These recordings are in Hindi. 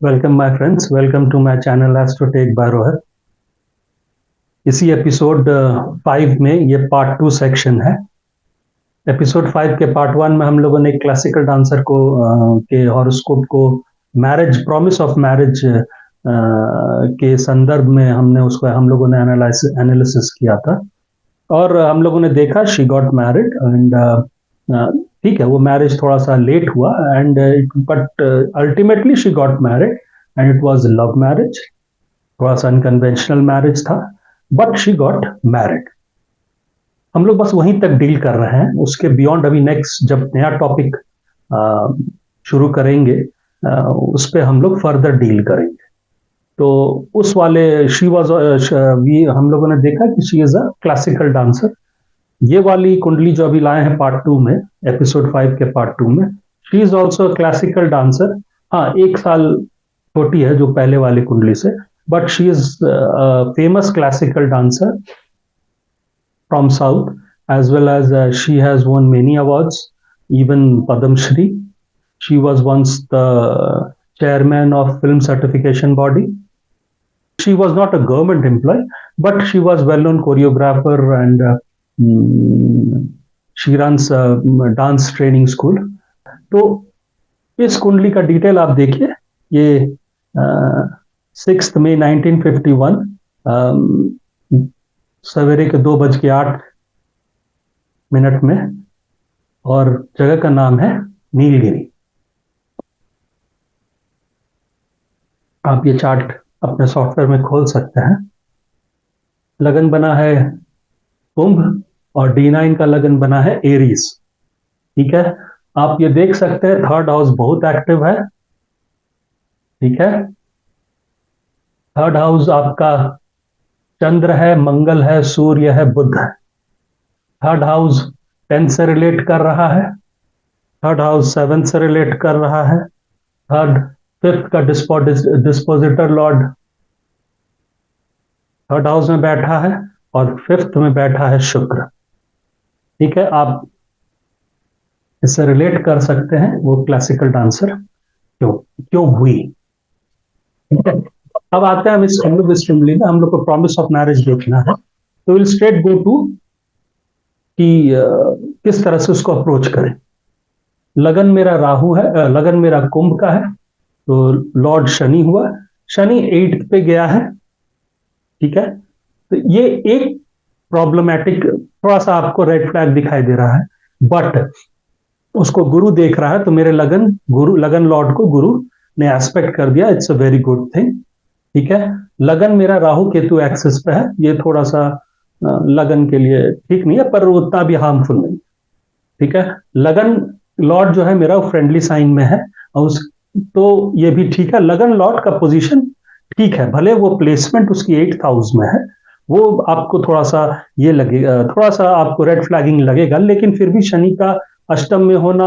Welcome my friends, welcome to my channel Astrotech by Rohit. इसी एपिसोड 5 में ये पार्ट 2 सेक्शन है। एपिसोड 5 के पार्ट 1 में हम लोगों ने क्लासिकल डांसर को के हॉरोस्कोप को मैरिज, प्रॉमिस ऑफ मैरिज के संदर्भ में हम लोगों ने एनालिसिस किया था और हम लोगों ने देखा शी गॉट मैरिड एंड ठीक है, वो मैरिज थोड़ा सा लेट हुआ and but ultimately she got married and it was love marriage. थोड़ा सा अनकन्वेंशनल मैरिज था बट शी गॉट मैरिड। हम लोग बस वहीं तक डील कर रहे हैं, उसके बियॉन्ड अभी नेक्स्ट जब नया टॉपिक शुरू करेंगे उस पर हम लोग फर्दर डील करेंगे। तो उस वाले शी वॉज हम लोगों ने देखा कि she is a classical dancer. ये वाली कुंडली जो अभी लाए हैं पार्ट 2 में, एपिसोड 5 के पार्ट 2 में, she is also classical dancer. हाँ, 1 साल छोटी है जो पहले वाली कुंडली से, but she is a famous classical dancer from South, as well as she has won many awards, even Padam Shri. She was once the chairman of film certification body. She was not a government employee, but she was well-known choreographer and she runs a dance training school. तो इस कुंडली का डिटेल आप देखिए। ये 6 मई 1951 सवेरे के 2:08 में, और जगह का नाम है नीलगिरी। आप ये चार्ट अपने सॉफ्टवेयर में खोल सकते हैं। लगन बना है कुंभ और D9 का लगन बना है एरीज। ठीक है, आप ये देख सकते हैं थर्ड हाउस बहुत एक्टिव है। ठीक है, थर्ड हाउस आपका चंद्र है, मंगल है, सूर्य है, बुध है। थर्ड हाउस 10 से रिलेट कर रहा है, थर्ड हाउस 7 से रिलेट कर रहा है, थर्ड फिफ्थ का डिस्पोजिटर लॉर्ड थर्ड हाउस में बैठा है और फिफ्थ में बैठा है शुक्र। ठीक है, आप इससे रिलेट कर सकते हैं वो क्लासिकल डांसर क्यों क्यों हुई। ठीक है, अब आते हैं हम इस कुंडली में, हम लोग को प्रॉमिस ऑफ मैरिज देखना है, तो विल स्ट्रेट गो टू कि किस तरह से उसको अप्रोच करें। लगन मेरा राहु है, लगन मेरा कुंभ का है, तो लॉर्ड शनि हुआ, शनि 8 पे गया है। ठीक है, तो ये एक प्रॉब्लमेटिक, थोड़ा सा आपको रेड फ्लैग दिखाई दे रहा है, बट उसको गुरु देख रहा है, तो मेरे लगन लॉर्ड को गुरु ने एस्पेक्ट कर दिया, it's a very good thing. ठीक है, लगन मेरा राहु केतु एक्सिस पे है, ये थोड़ा सा लगन के लिए ठीक नहीं है पर उतना भी हार्मफुल नहीं। ठीक है, लगन लॉर्ड जो है मेरा फ्रेंडली साइन में है और उस तो ये भी ठीक है। लगन लॉर्ड का पोजीशन ठीक है, भले वो प्लेसमेंट उसकी 8th हाउस में है, वो आपको थोड़ा सा ये लगेगा, थोड़ा सा आपको रेड फ्लैगिंग लगेगा, लेकिन फिर भी शनि का अष्टम में होना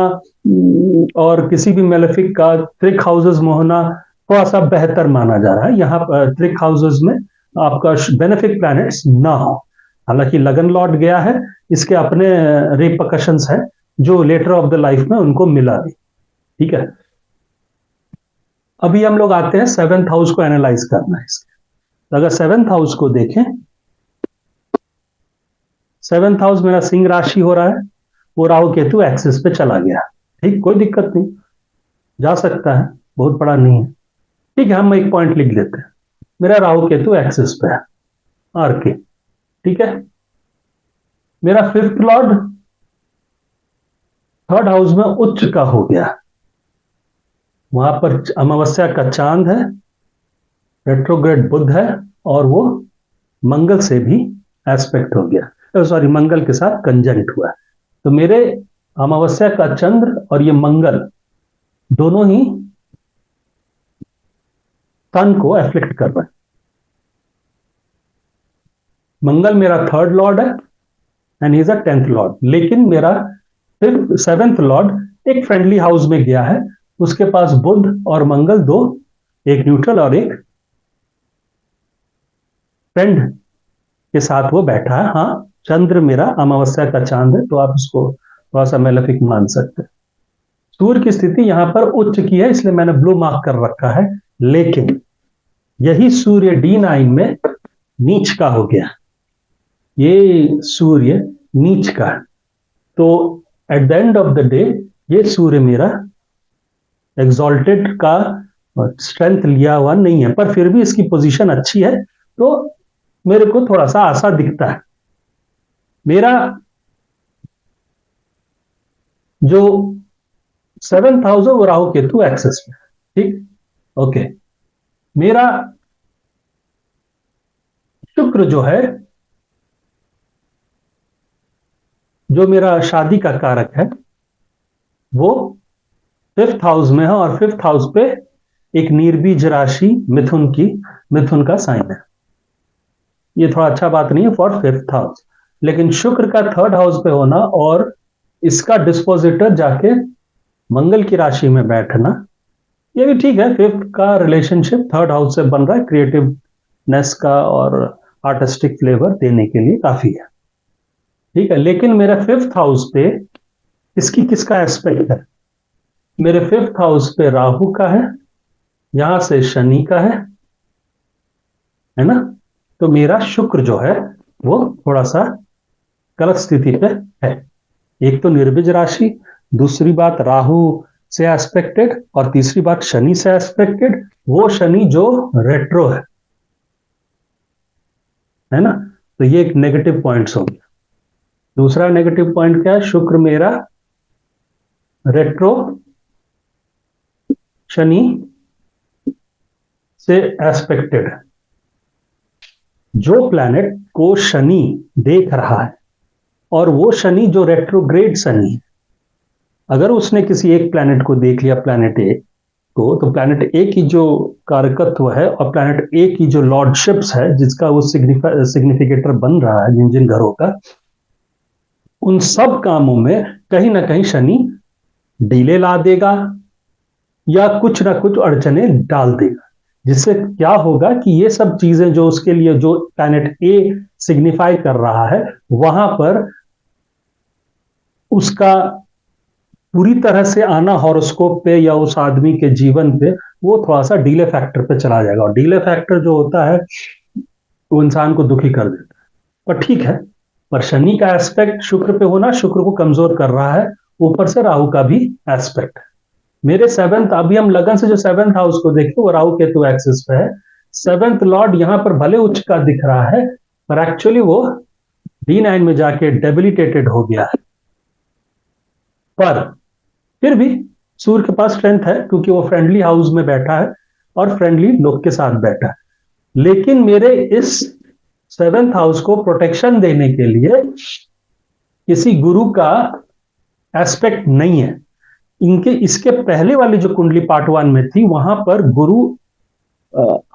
और किसी भी मेलेफिक का त्रिक हाउसेस में होना थोड़ा सा बेहतर माना जा रहा है। यहाँ पर त्रिक हाउसेस में आपका बेनिफिक प्लैनेट्स ना हो। हालांकि लगन लॉर्ड गया है, इसके अपने रिपकशंस है जो लेटर ऑफ द लाइफ में उनको मिला भी। ठीक है, अभी हम लोग आते हैं 7th हाउस को एनालाइज करना है इसके। अगर 7th हाउस को देखें, 7th हाउस मेरा सिंह राशि हो रहा है, वो राहु केतु एक्सिस पे चला गया। ठीक, कोई दिक्कत नहीं, जा सकता है, बहुत बड़ा नहीं है। ठीक है, हम एक पॉइंट लिख देते हैं, मेरा राहु केतु एक्सिस पे है आर के। ठीक है, मेरा फिफ्थ लॉर्ड थर्ड हाउस में उच्च का हो गया, वहां पर अमावस्या का चांद है, रेट्रोग्रेड बुध है और वो मंगल से भी एस्पेक्ट हो गया, सॉरी मंगल के साथ कंजंक्ट हुआ है। तो मेरे अमावस्या का चंद्र और ये मंगल दोनों ही सन को एफ्लिक्ट कर रहे हैं। मंगल मेरा थर्ड लॉर्ड है and he is a 10th Lord, लेकिन मेरा फिर 7th लॉर्ड एक फ्रेंडली हाउस में गया है, उसके पास बुध और मंगल दो, एक न्यूट्रल और एक फ्रेंड के साथ वो बैठा है। हाँ, चंद्र मेरा अमावस्या का चांद है, तो आप इसको थोड़ा सा मेलेफिक मान सकते हैं। सूर्य की स्थिति यहां पर उच्च की है, इसलिए मैंने ब्लू मार्क कर रखा है, लेकिन यही सूर्य D9 में नीच का हो गया, ये सूर्य नीच का है। तो at the end of the day ये सूर्य मेरा एग्जॉल्टेड का स्ट्रेंथ लिया हुआ नहीं है, पर फिर भी इसकी पोजीशन अच्छी है, तो मेरे को थोड़ा सा आशा दिखता है। मेरा जो 7th हाउस है वो राहु केतु एक्सेस में, ठीक, ओके। मेरा शुक्र जो है, जो मेरा शादी का कारक है, वो 5th हाउस में है, और 5th हाउस पे एक निर्बीज राशि मिथुन का साइन है। ये थोड़ा अच्छा बात नहीं है फॉर 5th हाउस, लेकिन शुक्र का 3rd हाउस पे होना और इसका डिस्पोजिटर जाके मंगल की राशि में बैठना, ये भी ठीक है। 5th का रिलेशनशिप 3rd हाउस से बन रहा है, क्रिएटिवनेस का और आर्टिस्टिक फ्लेवर देने के लिए काफी है, ठीक है। लेकिन मेरा 5th हाउस पे किसका एस्पेक्ट है? मेरे 5th हाउस पे राहु का है, यहां से शनि का है ना। तो मेरा शुक्र जो है वो थोड़ा सा गलत स्थिति पे है। एक तो निर्बीज राशि, दूसरी बात राहु से एस्पेक्टेड, और तीसरी बात शनि से एस्पेक्टेड, वो शनि जो रेट्रो है ना। तो ये एक नेगेटिव पॉइंट्स हो गया। दूसरा नेगेटिव पॉइंट क्या है? शुक्र मेरा रेट्रो शनि से एस्पेक्टेड है। जो प्लैनेट को शनि देख रहा है, और वो शनि जो रेट्रोग्रेड शनि है, अगर उसने किसी एक प्लैनेट को देख लिया, प्लैनेट ए को, तो प्लैनेट ए की जो कारकत्व है और प्लैनेट ए की जो लॉर्डशिप्स है, जिसका वो सिग्निफिकेटर बन रहा है जिन जिन घरों का, उन सब कामों में कहीं ना कहीं शनि डिले ला देगा या कुछ ना कुछ अड़चने डाल देगा, जिससे क्या होगा कि ये सब चीजें जो उसके लिए जो प्लैनेट ए सिग्निफाई कर रहा है, वहां पर उसका पूरी तरह से आना हॉरोस्कोप पे या उस आदमी के जीवन पे वो थोड़ा सा डीले फैक्टर पे चला जाएगा। और डीले फैक्टर जो होता है वो इंसान को दुखी कर देता है। पर ठीक है, पर शनि का एस्पेक्ट शुक्र पे होना शुक्र को कमजोर कर रहा है, ऊपर से राहु का भी एस्पेक्ट है। मेरे 7th, अभी हम लगन से जो 7th हाउस को देखते वो राहु केतु एक्सिस पे है। 7th लॉर्ड यहां पर भले उच्च का दिख रहा है, पर एक्चुअली वो D9 में जाके डेबिलिटेटेड हो गया है। पर फिर भी सूर्य के पास स्ट्रेंथ है, क्योंकि वो फ्रेंडली हाउस में बैठा है और फ्रेंडली लोग के साथ बैठा है। लेकिन मेरे इस 7th हाउस को प्रोटेक्शन देने के लिए किसी गुरु का एस्पेक्ट नहीं है। इसके पहले वाली जो कुंडली पार्ट 1 में थी, वहां पर गुरु,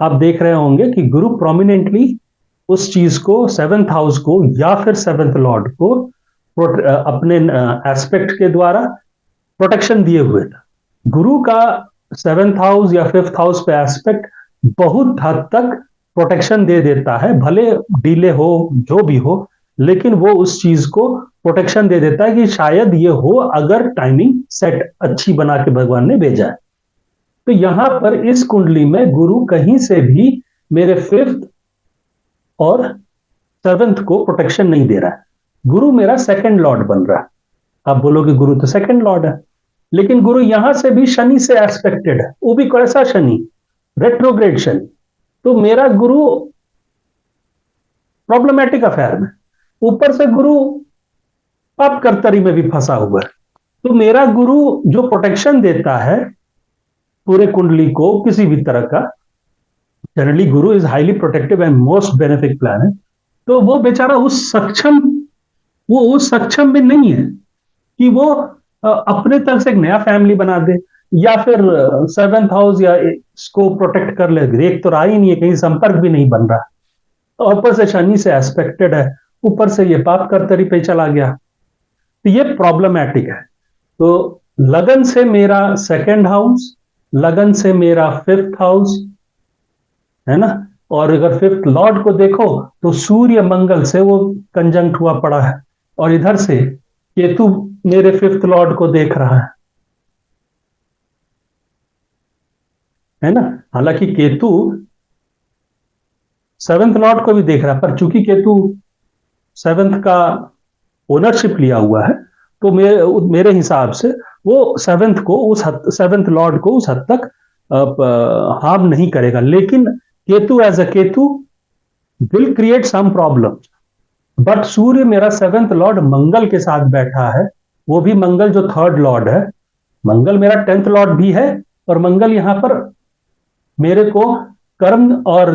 आप देख रहे होंगे कि गुरु प्रोमिनेंटली उस चीज को, 7th हाउस को या फिर 7th लॉर्ड को अपने एस्पेक्ट के द्वारा प्रोटेक्शन दिए हुए था। गुरु का 7th हाउस या 5th हाउस पे एस्पेक्ट बहुत हद तक प्रोटेक्शन दे देता है, भले डिले हो जो भी हो, लेकिन वो उस चीज को प्रोटेक्शन दे देता है कि शायद ये हो, अगर टाइमिंग सेट अच्छी बना के भगवान ने भेजा है। तो यहां पर इस कुंडली में गुरु कहीं से भी मेरे 5th और 7th को प्रोटेक्शन नहीं दे रहा है। गुरु मेरा 2nd लॉर्ड बन रहा है। आप बोलोगे गुरु तो 2nd लॉर्ड है, लेकिन गुरु यहां से भी शनि से एस्पेक्टेड है, वो भी कैसा शनि? रेट्रोग्रेड शनि। तो मेरा गुरु प्रॉब्लमेटिक अफेयर में, ऊपर से गुरु पाप कर्तरी में भी फंसा हुआ है। तो मेरा गुरु जो प्रोटेक्शन देता है पूरे कुंडली को किसी भी तरह का, generally Guru is highly protective and most benefic planet, तो वो बेचारा उस सक्षम में नहीं है कि वो अपने तरफ से एक नया फैमिली बना दे, या फिर 7th हाउस या इसको प्रोटेक्ट कर ले। रेख तो रहा ही नहीं है, कहीं संपर्क भी नहीं बन रहा, ऊपर से शनि से एस्पेक्टेड है, ऊपर से ये पाप कर्तरी पे चला गया, तो ये प्रॉब्लमैटिक है। तो लगन से मेरा 2nd हाउस, लगन से मेरा 5th हाउस है ना, और अगर 5th लॉर्ड को देखो तो सूर्य मंगल से वो कंजंक्ट हुआ पड़ा है, और इधर से केतु मेरे 5th लॉर्ड को देख रहा है। है ना। हालांकि केतु सेवेंथ लॉर्ड को भी देख रहा है, पर चूंकि केतु सेवेंथ का ओनरशिप लिया हुआ है, तो मेरे हिसाब से वो सेवेंथ को सेवेंथ लॉर्ड को उस हद तक हार्म नहीं करेगा। लेकिन Ketu as a Ketu will create some problem. But Surya मेरा सेवेंथ लॉर्ड मंगल के साथ बैठा है, वो भी मंगल जो थर्ड लॉर्ड है। मंगल मेरा टेंथ लॉर्ड भी है, और मंगल यहां पर मेरे को कर्म और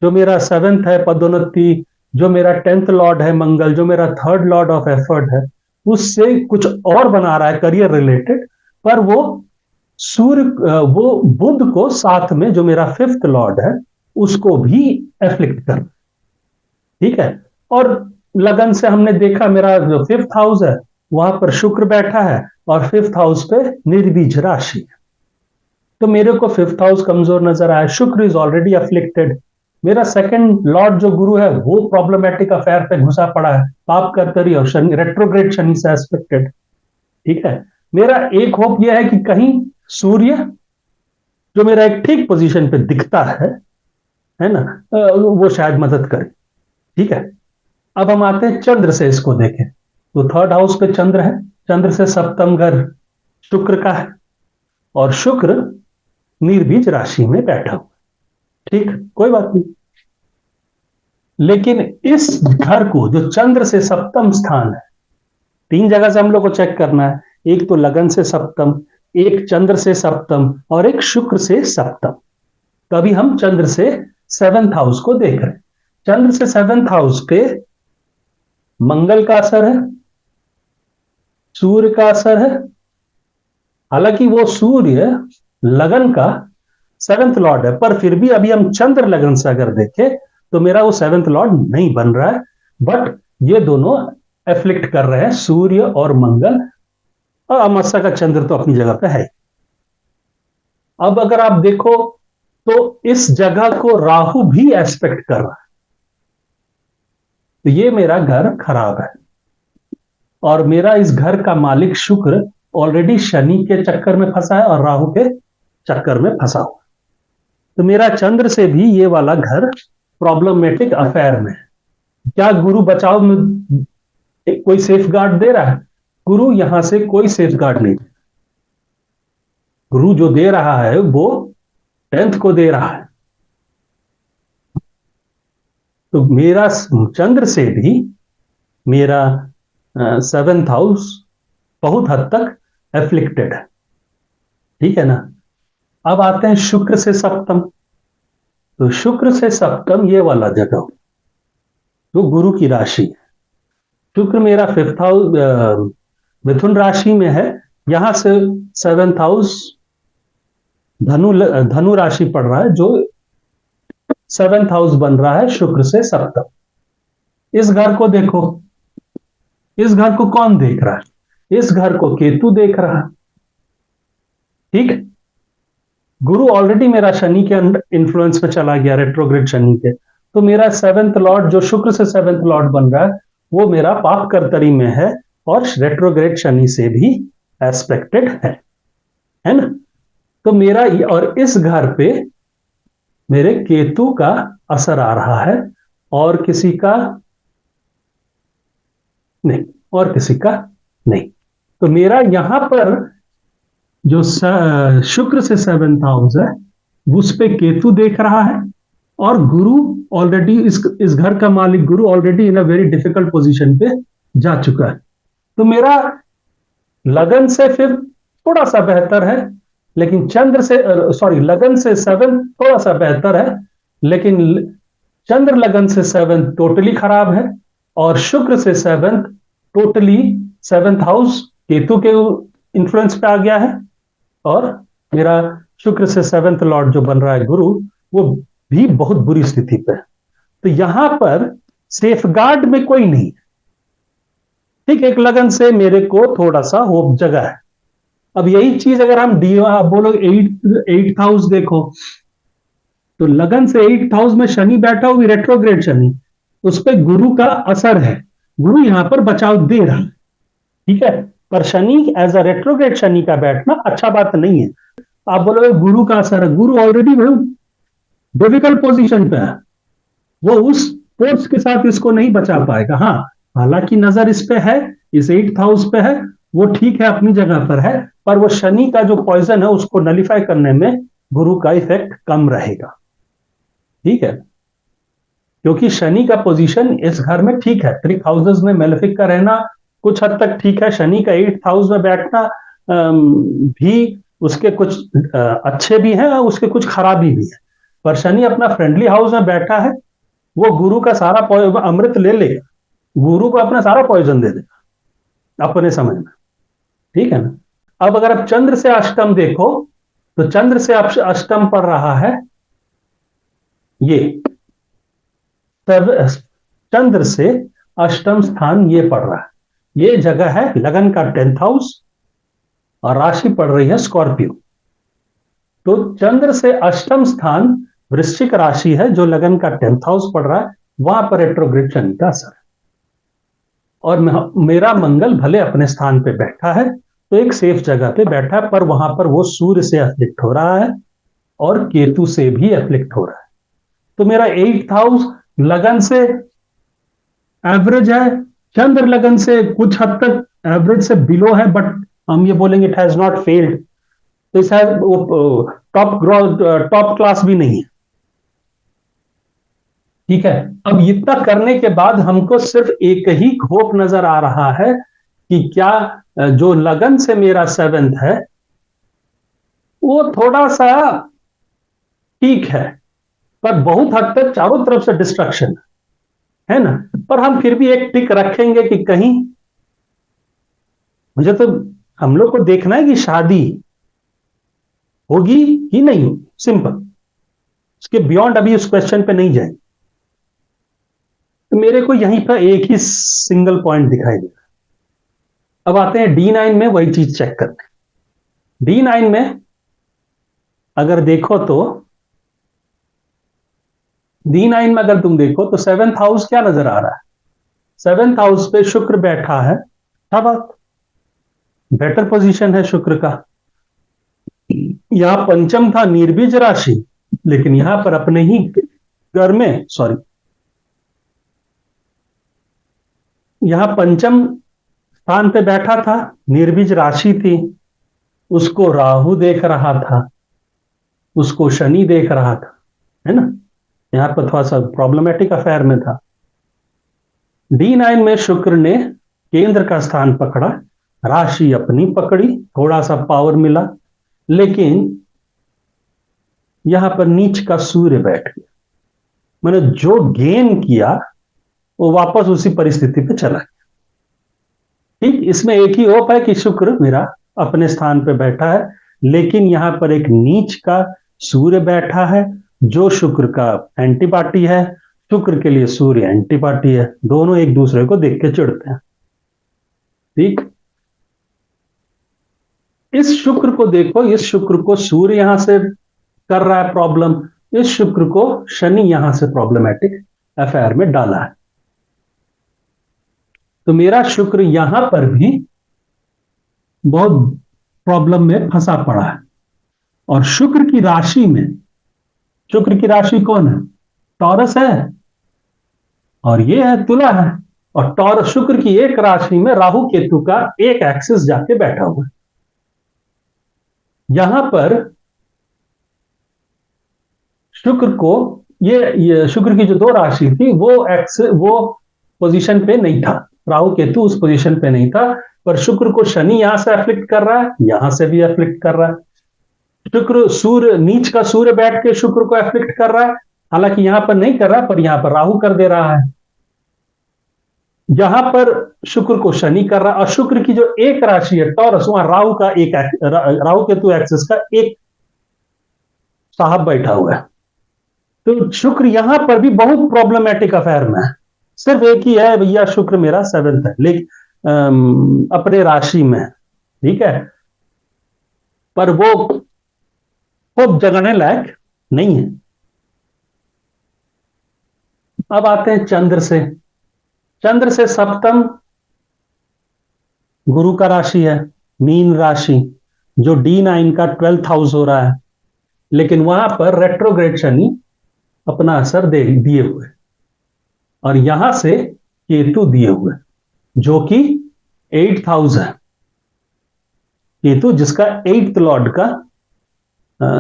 जो मेरा सेवेंथ है पदोन्नति, जो मेरा टेंथ लॉर्ड है मंगल, जो मेरा थर्ड लॉर्ड ऑफ एफर्ट है, उससे कुछ और बना रहा है करियर रिलेटेड। पर वो सूर्य वो बुध को साथ में जो मेरा फिफ्थ लॉर्ड है उसको भी एफ्लिक्ट कर, ठीक है। और लगन से हमने देखा मेरा जो फिफ्थ हाउस है वहां पर शुक्र बैठा है, और फिफ्थ हाउस पे निर्बीज राशि है। तो मेरे को फिफ्थ हाउस कमजोर नजर आया, शुक्र इज ऑलरेडी अफ्लिक्टेड। मेरा सेकंड लॉर्ड जो गुरु है वो प्रॉब्लमेटिक अफेयर पे घुसा पड़ा है, पाप कर्तरी और शनि, रेट्रोग्रेड शनि से एस्पेक्टेड, ठीक है। मेरा एक होप यह है कि कहीं सूर्य जो मेरा एक ठीक पोजीशन पे दिखता है ना, वो शायद मदद करे, ठीक है। अब हम आते हैं चंद्र से इसको देखें, तो थर्ड हाउस पे चंद्र है, चंद्र से सप्तम घर शुक्र का है, और शुक्र निर्बीज राशि में बैठा हुआ, ठीक, कोई बात नहीं। लेकिन इस घर को जो चंद्र से सप्तम स्थान है, तीन जगह से हम लोग को चेक करना है, एक तो लगन से सप्तम, एक चंद्र से सप्तम, और एक शुक्र से सप्तम। तो अभी हम चंद्र से सेवेंथ हाउस को देख रहे हैं। चंद्र से सेवेंथ हाउस पे मंगल का असर है, सूर्य का असर है। हालांकि वो सूर्य लगन का सेवेंथ लॉर्ड है, पर फिर भी अभी हम चंद्र लगन से अगर देखें तो मेरा वो सेवेंथ लॉर्ड नहीं बन रहा है। बट ये दोनों एफ्लिक्ट कर रहे हैं, सूर्य और मंगल, और अमावस्या का चंद्र तो अपनी जगह पे है। अब अगर आप देखो तो इस जगह को राहु भी एस्पेक्ट कर रहा है, तो ये मेरा घर खराब है। और मेरा इस घर का मालिक शुक्र ऑलरेडी शनि के चक्कर में फंसा है और राहु के चक्कर में फंसा हुआ, तो मेरा चंद्र से भी ये वाला घर प्रॉब्लमेटिक अफेयर में है। क्या गुरु बचाव में कोई सेफ गार्ड दे रहा है? गुरु यहां से कोई सेफ गार्ड नहीं, गुरु जो दे रहा है वो टेंथ को दे रहा है। तो मेरा चंद्र से भी मेरा सेवेंथ हाउस बहुत हद तक एफ्लिक्टेड है, ठीक है ना। अब आते हैं शुक्र से सप्तम, तो शुक्र से सप्तम ये वाला जगह जो गुरु की राशि है, शुक्र मेरा फिफ्थ हाउस मिथुन राशि में है, यहां से सेवेंथ हाउस धनु राशि पड़ रहा है, जो सेवेंथ हाउस बन रहा है शुक्र से सप्तम। इस घर को देखो, इस घर को कौन देख रहा है? इस घर को केतु देख रहा है, ठीक। गुरु ऑलरेडी मेरा शनि के इन्फ्लुएंस पे चला गया, रेट्रोग्रेड शनि के, तो मेरा सेवेंथ लॉर्ड जो शुक्र से सेवेंथ लॉर्ड बन रहा है वो मेरा पाप कर्तरी में है, और रेट्रोग्रेड शनि से भी एस्पेक्टेड है ना। तो मेरा और इस घर पे मेरे केतु का असर आ रहा है, और किसी का नहीं, और किसी का नहीं। तो मेरा यहां पर जो शुक्र से सेवेंथ हाउस है उस पे केतु देख रहा है, और गुरु ऑलरेडी इस घर का मालिक गुरु already in a very difficult position पे जा चुका है। तो मेरा लगन से फिर थोड़ा सा बेहतर है, लेकिन चंद्र से लगन से सेवन थोड़ा सा बेहतर है, लेकिन चंद्र लगन से सेवन टोटली खराब है, और शुक्र से seven totally seventh house Ketu के इन्फ्लुएंस पे आ गया है, और मेरा शुक्र से सेवेंथ लॉर्ड जो बन रहा है गुरु, वो भी बहुत बुरी स्थिति पे है। तो यहां पर सेफगार्ड में कोई नहीं, ठीक। एक लगन से मेरे को थोड़ा सा होप जगह है। अब यही चीज अगर हम आप बोलो एट हाउस देखो, तो लगन से एट हाउस में शनि बैठा हुआ रेट्रोग्रेड शनि, उस पर गुरु का असर है, गुरु यहां पर बचाव दे रहा है, ठीक है। पर Shani as a retrograde Shani का बैठना अच्छा बात नहीं है। आप बोलोगे गुरु का असर है, गुरु ऑलरेडी भाई डिफिकल्ट पोजीशन पे है, वो उस फोर्स के साथ इसको नहीं बचा पाएगा। हाँ, हालांकि नजर इस पे है, इस 8th हाउस पे है, वो ठीक है अपनी जगह पर है, पर वो शनि का जो पॉइजन है उसको नलिफाई करने में गुरु का इफेक्ट कम रहेगा। ठीक है, क्योंकि शनि का पोजीशन इस घर में ठीक है, 3 हाउसेस में मेलेफिक का रहना कुछ हद तक ठीक है, शनि का 8th हाउस में बैठना भी उसके कुछ अच्छे भी हैं और उसके कुछ खराबी भी है, पर शनि अपना फ्रेंडली हाउस में बैठा है, वो गुरु का सारा अमृत ले लेगा, गुरु को अपना सारा पॉइजन दे देगा अपने समय में। ठीक है ना। अब अगर आप चंद्र से अष्टम देखो, तो चंद्र से अष्टम पड़ रहा है ये, तब चंद्र से अष्टम स्थान ये पड़ रहा है, ये जगह है लगन का 10th हाउस और राशि पड़ रही है स्कॉर्पियो। तो चंद्र से अष्टम स्थान वृश्चिक राशि है जो लगन का 10th हाउस पड़ रहा है, वहां पर रेट्रोग्रेड शनि का असर है। और मेरा मंगल भले अपने स्थान पे बैठा है, तो एक सेफ जगह पे बैठा है, पर वहां पर वो सूर्य से अफ्लिक्ट हो रहा है और केतु से भी अफ्लिक्ट हो रहा है। तो मेरा 8th हाउस लगन से एवरेज है, चंद्र लगन से कुछ हद तक एवरेज से बिलो है, बट हम ये बोलेंगे इट हैज नॉट फेल्ड, तो इस टॉप क्लास भी नहीं है। ठीक है, अब इतना करने के बाद हमको सिर्फ एक ही होप नजर आ रहा है कि क्या जो लगन से मेरा 7th है वो थोड़ा सा ठीक है, पर बहुत हद तक चारों तरफ से डिस्ट्रक्शन है ना। पर हम फिर भी एक टिक रखेंगे कि कहीं, मुझे तो हम लोग को देखना है कि शादी होगी कि नहीं होगी, सिंपल, उसके बियॉन्ड अभी उस क्वेश्चन पे नहीं जाएंगे। तो मेरे को यहीं पर एक ही सिंगल पॉइंट दिखाई दे रहा। अब आते हैं D9 में, वही चीज चेक करते हैं। D9 में अगर देखो तो D9 में अगर तुम देखो तो 7th हाउस क्या नजर आ रहा है, 7th हाउस पे शुक्र बैठा है, क्या बात, बेटर पोजीशन है शुक्र का। यहां पंचम था निर्बीज राशि, लेकिन यहां पर अपने ही घर में, सॉरी, यहां पंचम स्थान पे बैठा था, निर्बीज राशि थी, उसको राहु देख रहा था, उसको शनि देख रहा था, है ना। यहां पर थोड़ा सा प्रॉब्लमेटिक अफेयर में था। D9 में शुक्र ने केंद्र का स्थान पकड़ा, राशि अपनी पकड़ी, थोड़ा सा पावर मिला, लेकिन यहां पर नीच का सूर्य बैठ गया, मैंने जो गेन किया वो वापस उसी परिस्थिति पे चला गया। ठीक, इसमें एक ही होप है कि शुक्र मेरा अपने स्थान पे बैठा है, लेकिन यहां पर एक नीच का सूर्य बैठा है जो शुक्र का एंटी पार्टी है, शुक्र के लिए सूर्य एंटी पार्टी है, दोनों एक दूसरे को देख के चिढ़ते हैं। ठीक, इस शुक्र को देखो, इस शुक्र को सूर्य यहां से कर रहा है प्रॉब्लम, इस शुक्र को शनि यहां से प्रॉब्लमेटिक अफेयर में डाला है, तो मेरा शुक्र यहां पर भी बहुत प्रॉब्लम में फंसा पड़ा है। और शुक्र की राशि में, शुक्र की राशि कौन है, टॉरस है, और ये है तुला है, और टॉरस शुक्र की एक राशि में राहु केतु का एक एक्सिस जाके बैठा हुआ है। यहां पर शुक्र को, ये शुक्र की जो 2 राशि थी वो पोजीशन पे नहीं था, राहु केतु उस पोजीशन पे नहीं था, पर शुक्र को शनि यहां से अफ्लिक्ट कर रहा है, यहां से भी अफ्लिक्ट कर रहा है। शुक्र सूर्य, नीच का सूर्य बैठ के शुक्र को अफ्लिक्ट कर रहा है, हालांकि यहां पर नहीं कर रहा, पर यहां पर राहु कर दे रहा है। यहां पर शुक्र को शनि कर रहा है, और शुक्र की जो एक राशि है टॉरस, वहां राहु का एक राहु केतु एक्सिस का एक साहब बैठा हुआ है। तो शुक्र यहां पर भी बहुत प्रॉब्लमेटिक अफेयर में है। सिर्फ एक ही है भैया, शुक्र मेरा 7th है, लेकिन अपने राशि में, ठीक है, पर वो खूब जगाने लायक नहीं है। अब आते हैं चंद्र से। चंद्र से सप्तम गुरु का राशि है, मीन राशि, जो D9 का 12th हाउस हो रहा है, लेकिन वहां पर रेट्रोग्रेड शनि अपना असर दे दिए हुए, और यहां से केतु दिए हुए जो कि 8th हाउस है। केतु जिसका 8th लॉर्ड का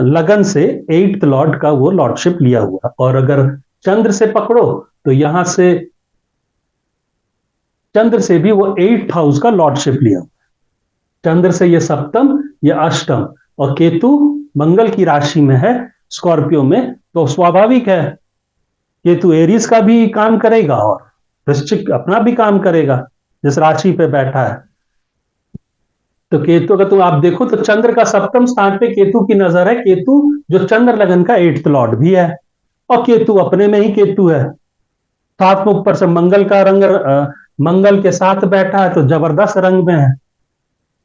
लगन से 8th लॉर्ड का वो लॉर्डशिप लिया हुआ, और अगर चंद्र से पकड़ो तो यहां से चंद्र से भी वो 8th हाउस का लॉर्डशिप लिया हुआ। चंद्र से ये सप्तम, ये अष्टम, और केतु मंगल की राशि में है, स्कॉर्पियो में, तो स्वाभाविक है केतु एरीज का भी काम करेगा और वृश्चिक अपना भी काम करेगा जिस राशि पे बैठा है। तो केतु का तो आप देखो तो चंद्र का सप्तम स्थान पे केतु की नजर है, केतु जो चंद्र लगन का 8th लॉर्ड भी है, और केतु अपने में ही केतु है, साथ में ऊपर से मंगल का रंग, मंगल के साथ बैठा है तो जबरदस्त रंग में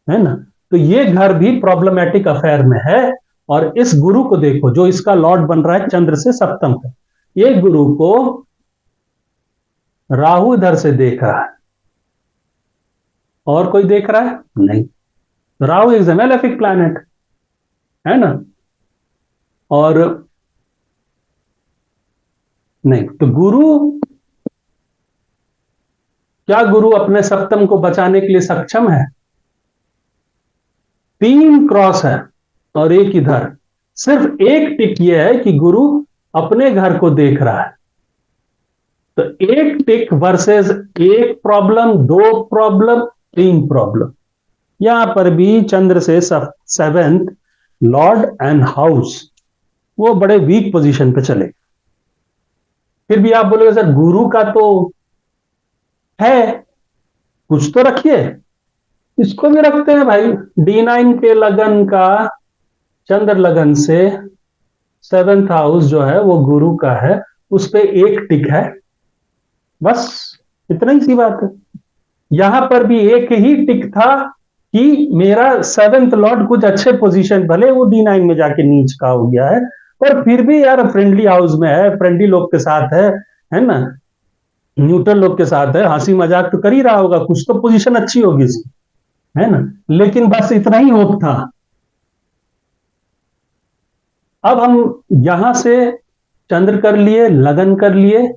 है ना। तो ये घर भी प्रॉब्लमेटिक अफेयर में है। और इस गुरु को देखो जो इसका लॉर्ड बन रहा है चंद्र से सप्तम का, ये गुरु को राहु इधर से देख रहा है, और कोई देख रहा है नहीं। Rahu is a malefic planet, है ना। और नहीं तो गुरु, क्या गुरु अपने सप्तम को बचाने के लिए सक्षम है? 3 क्रॉस है और एक इधर, सिर्फ एक टिक यह है कि गुरु अपने घर को देख रहा है। तो एक टिक वर्सेस एक प्रॉब्लम, 2 प्रॉब्लम, 3 प्रॉब्लम। यहां पर भी चंद्र से 7th लॉर्ड एंड हाउस वो बड़े वीक पोजीशन पे चले। फिर भी आप बोलोगे सर गुरु का तो है, कुछ तो रखिए, इसको भी रखते हैं भाई। D9 के लगन का, चंद्र लगन से 7th हाउस जो है वो गुरु का है, उस पे एक टिक है, बस इतना ही सी बात है। यहां पर भी एक ही टिक था कि मेरा 7th लॉर्ड कुछ अच्छे पोजीशन, भले वो D9 में जाके नीच का हो गया है, पर फिर भी यार फ्रेंडली हाउस में है, फ्रेंडली लोग के साथ है ना, न्यूट्रल लोग के साथ है, हंसी मजाक तो कर ही रहा होगा, कुछ तो पोजीशन अच्छी होगी इसकी, है ना। लेकिन बस इतना ही होप था। अब हम यहां से चंद्र कर लिए, लगन कर लिए,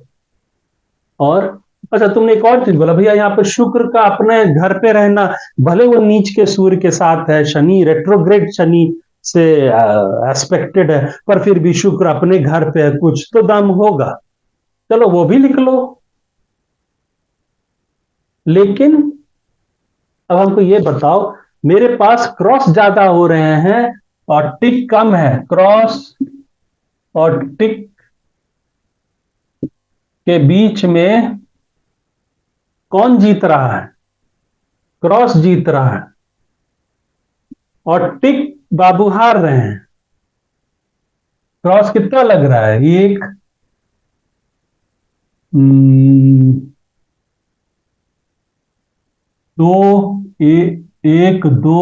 और अच्छा तुमने एक और चीज बोला भैया, यहाँ पर शुक्र का अपने घर पे रहना, भले वो नीच के सूर्य के साथ है, शनि रेट्रोग्रेड शनि से एस्पेक्टेड है, पर फिर भी शुक्र अपने घर पे है, कुछ तो दम होगा, चलो वो भी लिख लो। लेकिन अब हमको ये बताओ, मेरे पास क्रॉस ज्यादा हो रहे हैं और टिक कम है, क्रॉस और टिक के बीच में कौन जीत रहा है? क्रॉस जीत रहा है और टिक बाबू हार रहे हैं। क्रॉस कितना लग रहा है? एक, दो, एक, दो,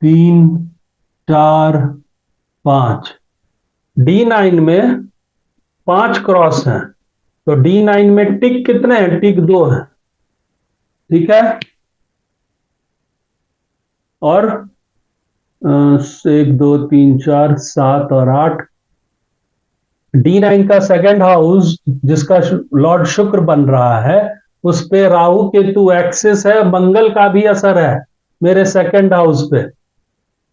3, 4, 5। D9 में 5 क्रॉस हैं, तो D9 में टिक कितने हैं? टिक 2 है, ठीक है। और 1, 2, 3, 4, 7 और 8। D9 का 2nd हाउस जिसका लॉर्ड शुक्र बन रहा है, उस पे राहु केतु एक्सिस है, मंगल का भी असर है मेरे 2nd हाउस पे,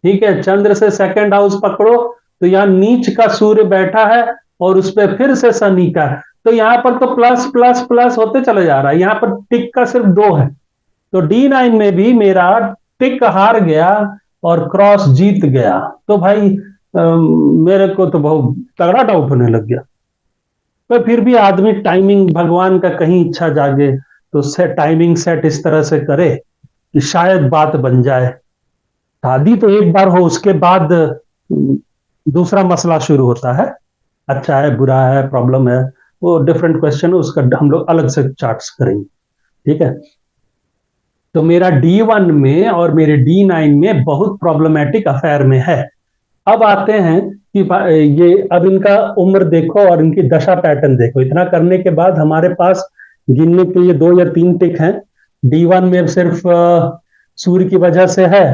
ठीक है। चंद्र से 2nd हाउस पकड़ो तो यहां नीच का सूर्य बैठा है और उस पर फिर से शनि का, तो यहां पर तो प्लस प्लस प्लस होते चले जा रहा है, यहां पर टिक का सिर्फ 2 है। तो D9 में भी मेरा टिक हार गया और क्रॉस जीत गया। तो भाई मेरे को तो बहुत तगड़ा डाउट होने लग गया। पर फिर भी आदमी टाइमिंग, भगवान का कहीं इच्छा जागे तो टाइमिंग सेट इस तरह से करे कि शायद बात बन जाए। शादी तो एक बार हो, उसके बाद दूसरा मसला शुरू होता है, अच्छा है बुरा है प्रॉब्लम है, वो डिफरेंट क्वेश्चन है, उसका हम लोग अलग से चार्ट्स करेंगे, ठीक है। तो मेरा D1 में और मेरे D9 में बहुत प्रॉब्लमेटिक अफेयर में है। अब आते हैं कि ये, अब इनका उम्र देखो और इनकी दशा पैटर्न देखो। इतना करने के बाद हमारे पास गिनने के लिए 2 या 3 टिक हैं। D1 में सिर्फ सूर्य की वजह से है,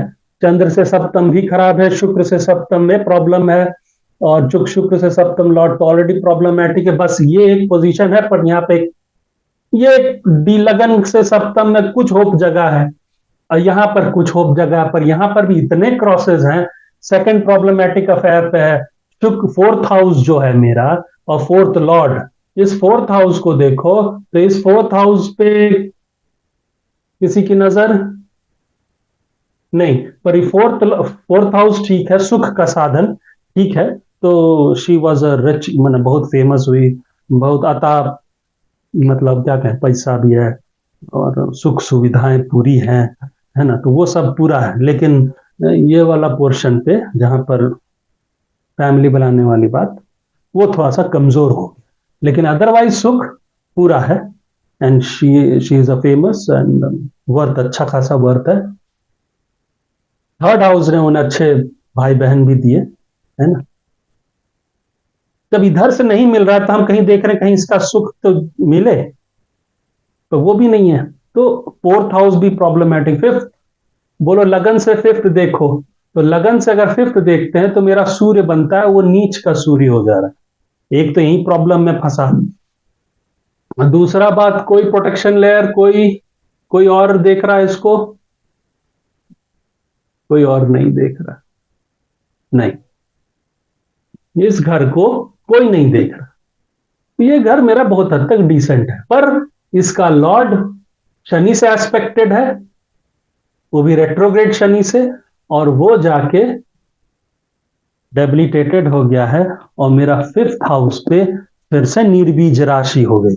चंद्र से सप्तम भी खराब है, शुक्र से सप्तम में प्रॉब्लम है, और जो शुक्र से सप्तम लॉर्ड तो ऑलरेडी प्रॉब्लमैटिक है। बस ये एक पोजीशन है, पर यहाँ पे ये डी लगन से सप्तम में कुछ होप जगह है, और यहां पर कुछ होप जगह, पर यहां पर भी इतने क्रॉसेस हैं। सेकंड प्रॉब्लमैटिक अफेयर पे है। शुक्र फोर्थ हाउस जो है मेरा, और फोर्थ लॉर्ड, इस फोर्थ हाउस को देखो तो इस फोर्थ हाउस पे किसी की नजर नहीं, पर ये फोर्थ फोर्थ हाउस ठीक है, सुख का साधन ठीक है। तो शी वॉज अ रिच, मैंने बहुत फेमस हुई, बहुत अता, मतलब क्या कहें, पैसा भी है और सुख सुविधाएं पूरी हैं, है ना, तो वो सब पूरा है। लेकिन ये वाला पोर्शन पे जहां पर फैमिली बनाने वाली बात, वो थोड़ा सा कमजोर हो, लेकिन अदरवाइज सुख पूरा है। And she is a famous and worth, अच्छा खासा वर्थ है। थर्ड हाउस ने उन्हें अच्छे भाई बहन भी दिए, है ना। जब इधर से नहीं मिल रहा है तो हम कहीं देख रहे हैं कहीं इसका सुख तो मिले, तो वो भी नहीं है। तो फोर्थ हाउस भी प्रॉब्लमैटिक। फिफ्थ, बोलो लगन से फिफ्थ देखो, तो लगन से अगर फिफ्थ देखते हैं तो मेरा सूर्य बनता है, वो नीच का सूर्य हो जा रहा है। एक तो यही प्रॉब्लम में फंसा। दूसरा बात, कोई प्रोटेक्शन लेयर, कोई और देख रहा है इसको? कोई और नहीं देख रहा, नहीं, इस घर को कोई नहीं देख रहा। ये घर मेरा बहुत हद तक डिसेंट है, पर इसका लॉर्ड शनि से एस्पेक्टेड है, वो भी रेट्रोग्रेड शनि से, और वो जाके डेबिलिटेटेड हो गया है। और मेरा फिफ्थ हाउस पे फिर से निर्बीज राशि हो गई।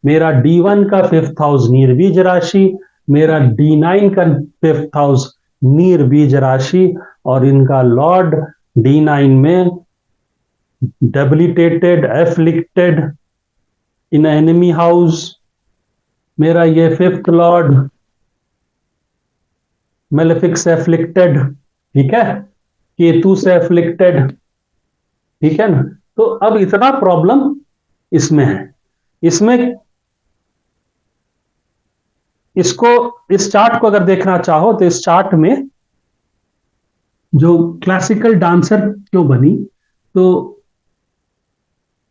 मेरा D1 का फिफ्थ हाउस निर्बीज राशि, मेरा D9 का फिफ्थ हाउस निर्बीज राशि, और इनका लॉर्ड D9 में डेबिलिटेटेड, एफ्लिक्टेड इन एनिमी हाउस। मेरा ये फिफ्थ लॉर्ड मेलेफिक से एफ्लिक्टेड, ठीक है, केतु से एफ्लिक्टेड, ठीक है ना। तो अब इतना प्रॉब्लम इसमें है। इसमें इसको, इस चार्ट को अगर देखना चाहो तो इस चार्ट में जो क्लासिकल डांसर क्यों बनी, तो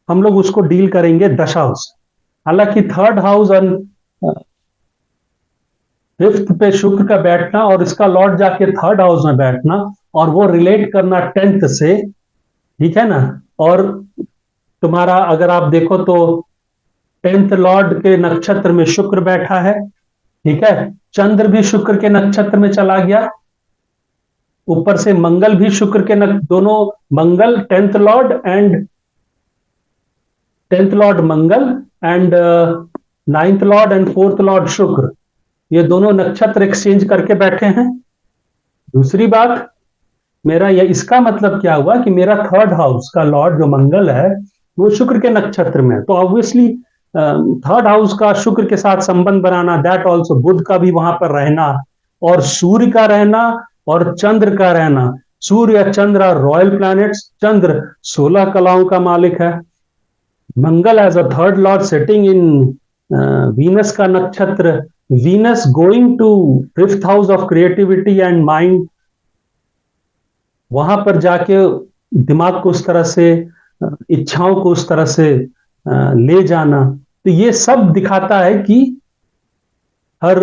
हम लोग उसको डील करेंगे दशा हाउस। हालांकि थर्ड हाउस और फिफ्थ पे शुक्र का बैठना और इसका लॉर्ड जाके थर्ड हाउस में बैठना, और वो रिलेट करना टेंथ से, ठीक है ना। और तुम्हारा अगर आप देखो तो टेंथ लॉर्ड के नक्षत्र में शुक्र बैठा है, ठीक है, चंद्र भी शुक्र के नक्षत्र में चला गया, ऊपर से मंगल भी शुक्र के दोनों, Mangal tenth lord Mangal and ninth lord and fourth lord Shukra, ये दोनों नक्षत्र एक्सचेंज करके बैठे हैं। दूसरी बात, मेरा ये, इसका मतलब क्या हुआ कि मेरा थर्ड हाउस का लॉर्ड जो मंगल है वो शुक्र के नक्षत्र में है, तो ऑब्वियसली थर्ड हाउस का शुक्र के साथ संबंध बनाना, दैट ऑल्सो बुध का भी वहां पर रहना, और सूर्य का रहना, और चंद्र का रहना। सूर्य या Chandra are royal planets. Chandra 16 कलाओं का मालिक है। Mangal as a third lord setting in Venus का नक्षत्र, Venus going to fifth house of creativity and mind, वहां पर जाके दिमाग को उस तरह से, इच्छाओं को उस तरह से ले जाना। तो ये सब दिखाता है कि हर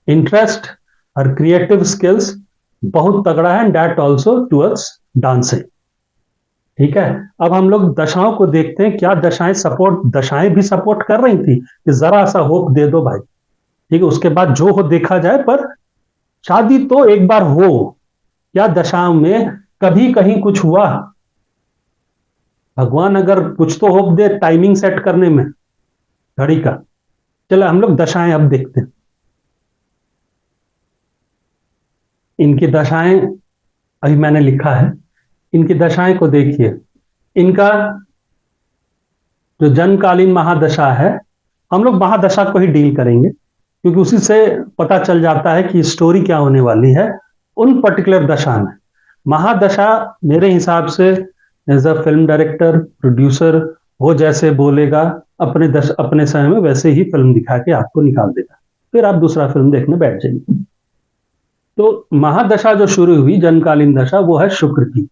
इंटरेस्ट, हर क्रिएटिव स्किल्स बहुत तगड़ा है, and that also towards dancing, ठीक है। अब हम लोग दशाओं को देखते हैं, क्या दशाएं भी सपोर्ट कर रही थी कि जरा सा होप दे दो भाई, ठीक है, उसके बाद जो हो देखा जाए, पर शादी तो एक बार हो। क्या दशाओं में कभी कहीं कुछ हुआ? भगवान अगर कुछ तो होप दे टाइमिंग सेट करने में घड़ी का। चलो हम लोग दशाएं अब देखते हैं। इनकी दशाएं अभी मैंने लिखा है, इनकी दशाएं को देखिए। इनका जो जन्मकालीन महादशा है, हम लोग महादशा को ही डील करेंगे, क्योंकि उसी से पता चल जाता है कि स्टोरी क्या होने वाली है उन पर्टिकुलर दशा में। महादशा मेरे हिसाब से as a film director, producer, वो जैसे बोलेगा अपने समय में वैसे ही फिल्म दिखा के आपको निकाल देगा, फिर आप दूसरा फिल्म देखने बैठ जाएंगे। तो महादशा जो शुरू हुई जन्मकालीन दशा वो है शुक्र की।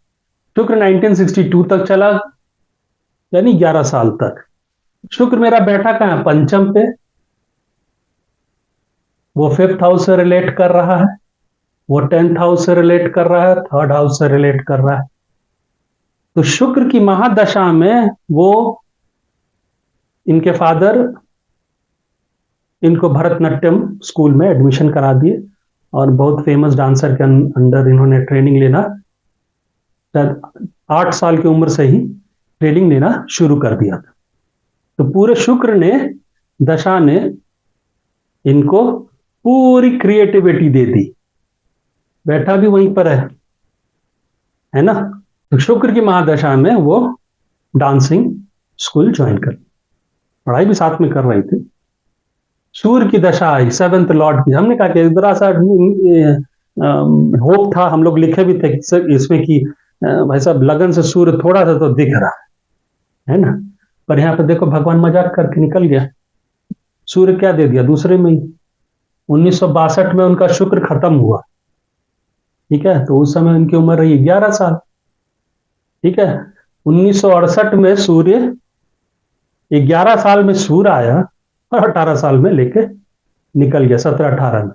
शुक्र 1962 तक चला, यानी 11 साल तक। शुक्र मेरा बैठा कहाँ है? पंचम पे। वो 5th हाउस से रिलेट कर रहा है, वो 10th हाउस से रिलेट कर रहा है, 3rd हाउस से रिलेट कर रहा है। तो शुक्र की महादशा में वो, इनके फादर इनको भरतनाट्यम स्कूल में एडमिशन करा दिए और बहुत फेमस डांसर के अंडर इन्होंने ट्रेनिंग लेना, शायद 8 साल की उम्र से ही ट्रेनिंग लेना शुरू कर दिया था। तो पूरे शुक्र ने, दशा ने इनको पूरी क्रिएटिविटी दे दी। बैठा भी वहीं पर है ना। तो शुक्र की महादशा में वो डांसिंग स्कूल ज्वाइन कर, पढ़ाई भी साथ में कर रही थी। सूर्य की दशा आई 7th लॉर्ड की। हमने कहा कि जरा सा होप था, हम लोग लिखे भी थे इसमें कि भाई साहब लगन से सूर्य थोड़ा सा तो दिख रहा है ना, पर यहां पर देखो भगवान मजाक करके निकल गया। सूर्य क्या दे दिया? दूसरे में ही 1962 में उनका शुक्र खत्म हुआ, ठीक है। तो उस समय उनकी उम्र रही 11 साल, ठीक है। 1968 में सूर्य, 11 साल में सूर्य आया और 18 साल में लेके निकल गया। 17-18 में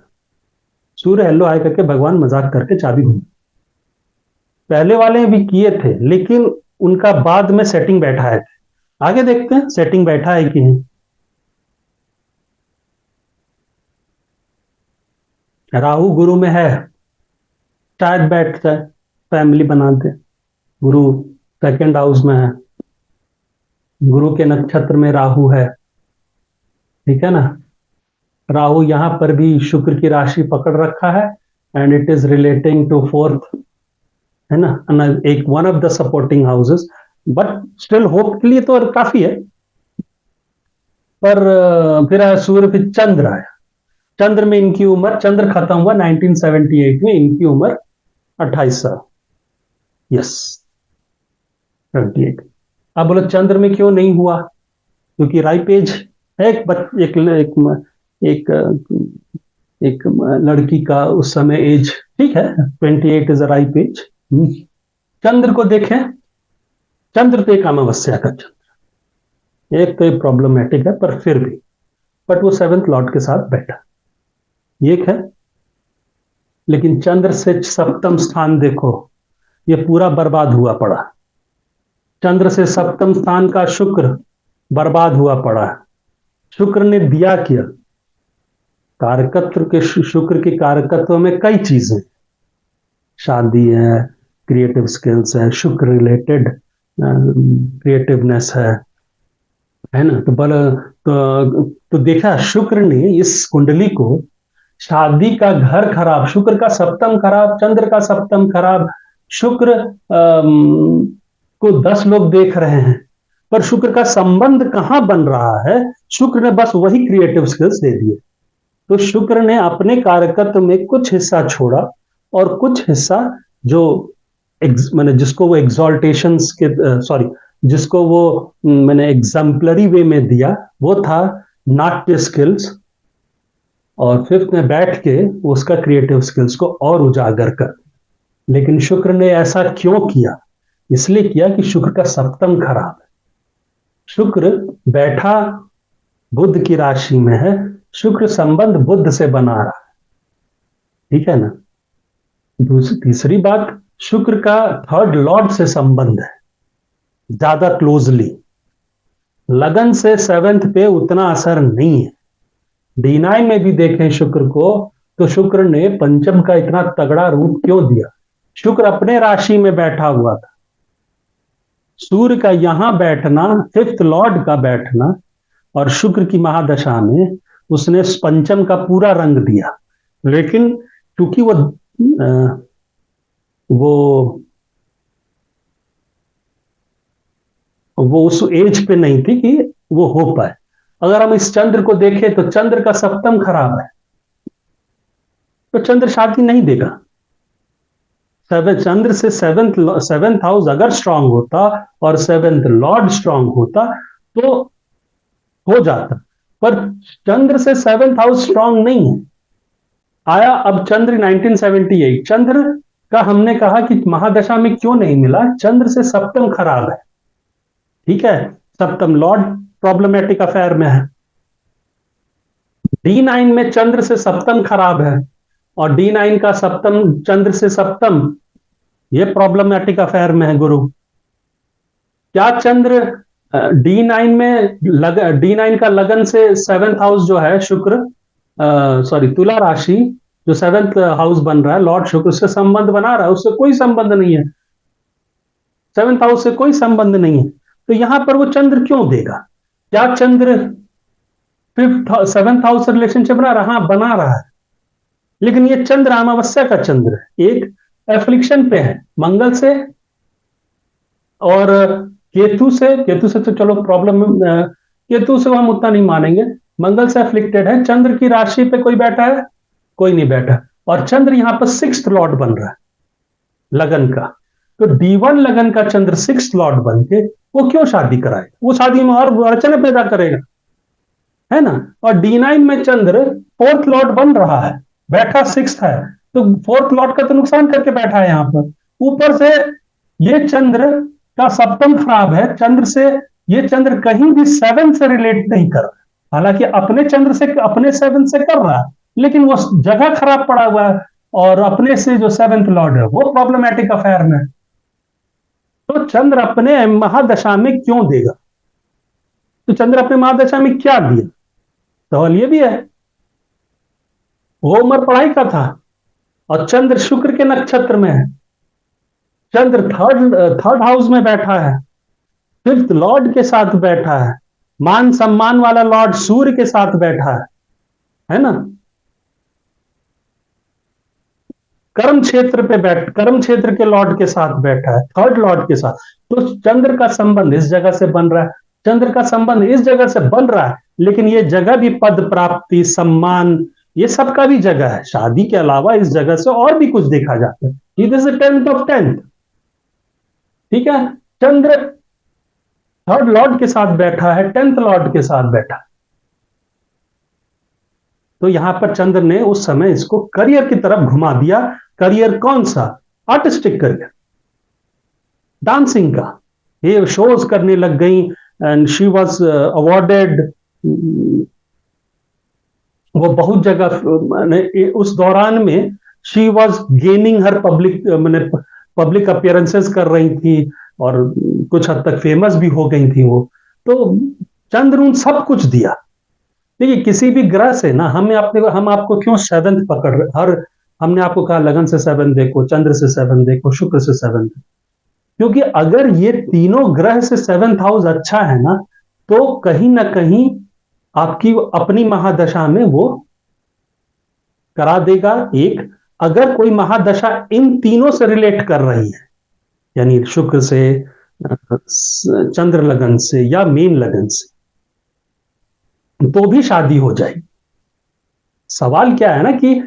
सूर्य हेलो आए करके भगवान मजाक करके चाबी घूम। पहले वाले भी किए थे लेकिन उनका बाद में सेटिंग बैठा है। आगे देखते हैं सेटिंग बैठा है कि नहीं। राहु गुरु में है, शायद बैठ जाए, फैमिली बना दे। गुरु 2nd हाउस में है, गुरु के नक्षत्र में राहु है, ठीक है ना। राहु यहां पर भी शुक्र की राशि पकड़ रखा है and it is relating to 4th, है ना, एक one of the supporting houses. But still hope के लिए तो काफी है। पर फिर सूर्य, फिर चंद्र आया। चंद्र में इनकी उम्र, चंद्र खत्म हुआ 1978 में, इनकी उम्र 28 साल। यस, 28। अब बोलो चंद्र में क्यों नहीं हुआ? क्योंकि राइप एज है। एक एक लड़की का उस समय एज, ठीक है, 28 इज अ राइप एज। चंद्र को देखें, चंद्र तो एक अमावस्या का चंद्र, एक तो प्रॉब्लमेटिक है, पर फिर भी, बट वो 7th लॉर्ड के साथ बैठा, एक है। लेकिन चंद्र से 7th स्थान देखो, ये पूरा बर्बाद हुआ पड़ा। चंद्र से 7th स्थान का शुक्र बर्बाद हुआ पड़ा। शुक्र ने दिया किया कारकत्व के, शुक्र के कारकत्व में कई चीजें, शादी है, क्रिएटिव स्किल्स है, शुक्र रिलेटेड क्रिएटिवनेस है ना। तो तो देखा शुक्र ने इस कुंडली को, शादी का घर खराब, शुक्र का 7th खराब, चंद्र का 7th खराब, शुक्र को 10 लोग देख रहे हैं, पर शुक्र का संबंध कहां बन रहा है? शुक्र ने बस वही क्रिएटिव स्किल्स दे दिए। तो शुक्र ने अपने कारकत्व में कुछ हिस्सा छोड़ा और कुछ हिस्सा जो मैंने जिसको वो एग्जॉल्टेशन के, सॉरी, जिसको वो मैंने एग्जाम्पलरी वे में दिया, वो था नाट्य स्किल्स। और 5th में बैठ के उसका क्रिएटिव स्किल्स को और उजागर कर। लेकिन शुक्र ने ऐसा क्यों किया? इसलिए किया कि शुक्र का 7th खराब है। शुक्र बैठा बुध की राशि में है, शुक्र संबंध बुध से बना रहा है, ठीक है ना। तीसरी बात, शुक्र का 3rd लॉर्ड से संबंध है ज्यादा क्लोजली। लगन से 7th पे उतना असर नहीं है। D9 में भी देखें शुक्र को, तो शुक्र ने पंचम का इतना तगड़ा रूप क्यों दिया? शुक्र अपने राशि में बैठा हुआ था। सूर्य का यहां बैठना, 5th लॉर्ड का बैठना, और शुक्र की महादशा में उसने पंचम का पूरा रंग दिया। लेकिन क्योंकि वो उस एज पे नहीं थी कि वो हो पाए। अगर हम इस चंद्र को देखें तो चंद्र का 7th खराब है, तो चंद्र शादी नहीं देगा। चंद्र से 7th हाउस अगर स्ट्रांग होता और 7th लॉर्ड स्ट्रांग होता तो हो जाता, पर चंद्र से 7th हाउस स्ट्रांग नहीं है। आया अब चंद्र 1978। चंद्र का हमने कहा कि महादशा में क्यों नहीं मिला, चंद्र से सप्तम खराब है, ठीक है, सप्तम लॉर्ड प्रॉब्लमेटिक अफेयर में है। D9 में चंद्र से सप्तम खराब है, और D9 का सप्तम चंद्र से सप्तम ये प्रॉब्लमेटिक अफेयर में है गुरु। क्या चंद्र D9 में D9 का लगन से 7th हाउस जो है शुक्र, सॉरी तुला राशि जो 7th हाउस बन रहा है, लॉर्ड शुक्र से संबंध बना रहा है, उससे कोई संबंध नहीं है, 7th हाउस से कोई संबंध नहीं है। तो यहां पर वो चंद्र क्यों देगा? क्या चंद्र 7th हाउस से रिलेशनशिप बना रहा? हाँ बना रहा है, लेकिन ये चंद्र अमावस्या का चंद्र है, एक एफ्लिक्शन पे है मंगल से और केतु से तो चलो प्रॉब्लम, केतु से हम उतना नहीं मानेंगे, मंगल से अफ्लिक्टेड है। चंद्र की राशि पे कोई बैठा है? कोई नहीं बैठा, और चंद्र यहां पर 6th लॉर्ड बन रहा है लगन का। तो D1 लगन का चंद्र 6th लॉर्ड बन के वो क्यों शादी कराएगा? वो शादी में और अड़चने पैदा करेगा, है ना। और D9 में चंद्र 4th लॉर्ड बन रहा है, बैठा 6th है, तो 4th लॉर्ड का तो नुकसान करके बैठा है यहां पर। ऊपर से ये चंद्र का सप्तम खराब है, चंद्र से ये चंद्र कहीं भी 7 से रिलेट नहीं कर रहा, हालांकि अपने चंद्र से अपने 7 से कर रहा है, लेकिन वो जगह खराब पड़ा हुआ है, और अपने से जो 7th लॉर्ड है वो प्रॉब्लमेटिक अफेयर में। तो चंद्र अपने महादशा में क्यों देगा? तो चंद्र अपने महादशा में क्या दिया? सवाल ये भी है। वो उम्र पढ़ाई का था, और चंद्र शुक्र के नक्षत्र में है, चंद्र थर्ड हाउस में बैठा है, 5th लॉर्ड के साथ बैठा है, मान सम्मान वाला लॉर्ड सूर्य के साथ बैठा है ना। कर्म क्षेत्र के लॉर्ड के साथ बैठा है, 3rd लॉर्ड के साथ। तो चंद्र का संबंध इस जगह से बन रहा है, चंद्र का संबंध इस जगह से बन रहा है, लेकिन ये जगह भी पद प्राप्ति, सम्मान, ये सब का भी जगह है। शादी के अलावा इस जगह से और भी कुछ देखा जाता है। It is 10th of 10th, ठीक है। चंद्र 3rd लॉर्ड के साथ बैठा है, 10th लॉर्ड के साथ बैठा है। तो यहां पर चंद्र ने उस समय इसको करियर की तरफ घुमा दिया। करियर कौन सा? आर्टिस्टिक करियर, डांसिंग का। ये शोज करने लग गई, एंड शी वाज अवार्डेड, वो बहुत जगह उस दौरान में she was gaining her public, मैंने पब्लिक अपीयरेंसेस कर रही थी, और कुछ हद तक फेमस भी हो गई थी वो। तो चंद्र उन सब कुछ दिया। देखिए किसी भी ग्रह से ना, हम आपको क्यों 7th पकड़ रहे हर, हमने आपको कहा लगन से 7 देखो, चंद्र से 7 देखो, शुक्र से 7 देखो, क्योंकि अगर ये तीनों ग्रह से 7th हाउस अच्छा है ना, तो कहीं ना कहीं आपकी अपनी महादशा में वो करा देगा। एक, अगर कोई महादशा इन तीनों से रिलेट कर रही है, यानी शुक्र से, चंद्र लगन से, या मीन लगन से, तो भी शादी हो जाएगी। सवाल क्या है ना कि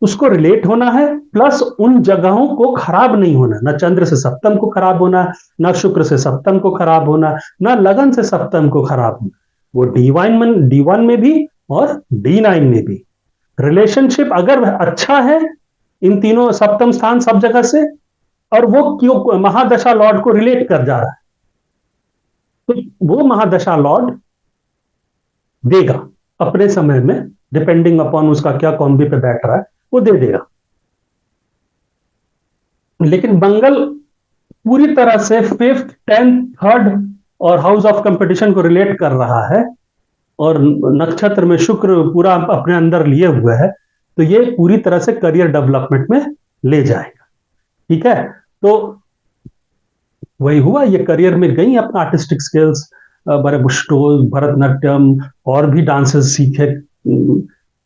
उसको रिलेट होना है, प्लस उन जगहों को खराब नहीं होना, ना चंद्र से सप्तम को खराब होना, ना शुक्र से सप्तम को खराब होना, ना लगन से सप्तम को खराब होना। वो D1 में भी और D9 में भी रिलेशनशिप अगर अच्छा है इन तीनों सप्तम स्थान सब जगह से, और वो क्यों महादशा लॉर्ड को रिलेट कर जा रहा है, तो वो महादशा लॉर्ड देगा अपने समय में, डिपेंडिंग अपॉन उसका क्या कॉम्बी पे बैठ रहा है, वो दे देगा। लेकिन मंगल पूरी तरह से 5th 10th 3rd और हाउस ऑफ कंपटीशन को रिलेट कर रहा है, और नक्षत्र में शुक्र पूरा अपने अंदर लिए हुए है, तो ये पूरी तरह से करियर डेवलपमेंट में ले जाएगा, ठीक है। तो वही हुआ, ये करियर में गई अपना आर्टिस्टिक स्किल्स, भरतनाट्यम और भी डांसेस सीखे,